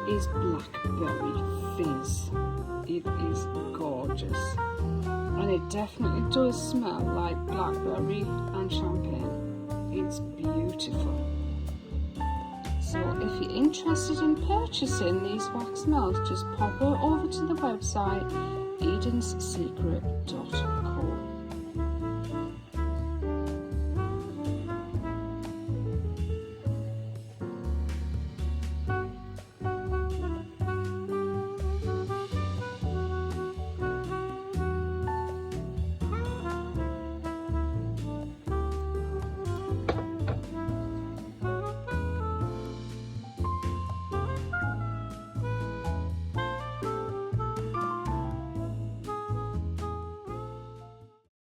is Blackberry Fizz. It is gorgeous, and it definitely does smell like blackberry and champagne. It's beautiful. So if you're interested in purchasing these wax melts, just pop over to the website edenssecret.co.